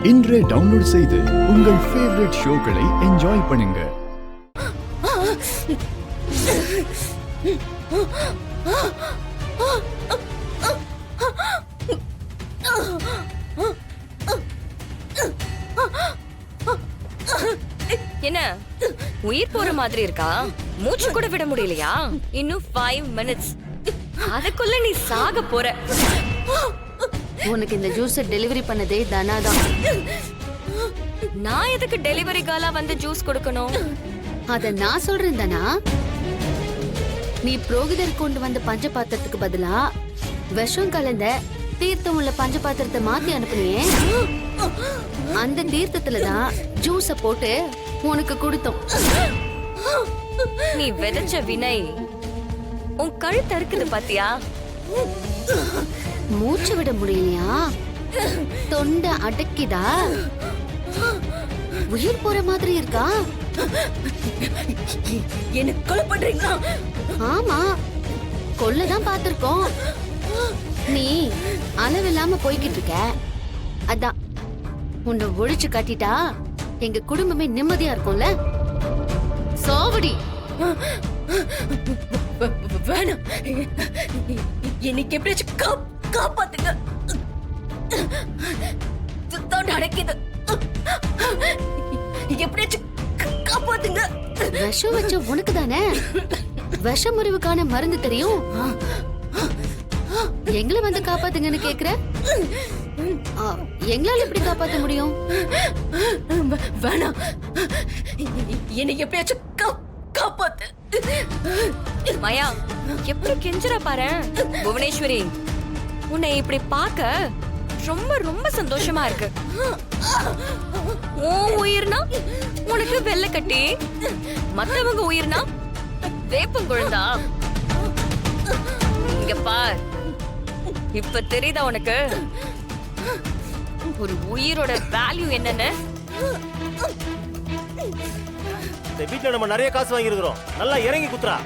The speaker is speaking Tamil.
இன்றே டவுன்லோட் செய்து உங்கள் ஃபேவரட் ஷோக்களை என்ஜாய் பண்ணுங்க. என்ன உயிர் போற மாதிரி இருக்கா? மூச்சு கூட விட முடியலையா? இன்னும் 5 minutes. அதுக்குள்ள நீ சாக போற. உனக்கு இந்த ஜூஸ் டெலிவரி பண்ணதே தனாதான். நான் எதுக்கு டெலிவரி காலா வந்து ஜூஸ் கொடுக்கணும்? அத நான் சொல்றேன் தானா. நீ புரோகிதர் கொண்டு வந்த பஞ்ச பாத்திரத்துக்கு பதிலா விஷம் கலந்த தீர்த்தம் உள்ள பஞ்ச பாத்திரத்தை மாத்தி அனுப்புனியே, அந்த தீர்த்தத்துலதான் ஜூஸ போட்டு உனக்கு கொடுத்தோம். நீ விதைச்ச வினை உன் கழுத்து இருக்குது பாத்தியா? மூச்சு விட முடியலையா? தொண்டை அடக்கிதா? உயிர் போற மாதிரி இருக்கா? என்ன கொலை பண்றீங்களா? ஆமா, கொல்லதான் பாத்திருக்கோம். நீ அளவில்லாம போய்கிட்டு இருக்க. அதான் உன்னை ஒழிச்சு கட்டிட்டா எங்க குடும்பமே நிம்மதியா இருக்கும்ல. சோவடி வேணாம், இன்னைக்கு எப்படியாச்சும் காப்பாத்துங்க. தொண்டை அடைக்குது, எப்படியாச்சும் காப்பாத்துங்க. விஷம் வச்ச உனக்கு தானே விஷ முறிவுக்கான மருந்து தெரியும். எங்களை வந்து காப்பாத்துங்கன்னு கேக்குற? எங்களால எப்படி காப்பாத்த முடியும்? வேணாம், என்னை எப்படியாச்சும் காப்பாத்து. மாயா எப்படி கெஞ்சற பாரு. புவனேஸ்வரி, உன்னை இப்படி பார்க்க ரொம்ப ரொம்ப சந்தோஷமா இருக்கு. உன் உயிர்னா உனக்கு வெள்ளை கட்டி, மத்தவங்க உயிர்னா வேப்பங்குழந்தா. இங்க பார், இப்ப தெரியுதா உனக்கு ஒரு உயிரோட வேல்யூ என்னன்னு? இந்த வீட்டுல நம்ம நிறைய காசு வாங்கி இருக்கிறோம். நல்லா இறங்கி குத்துறா.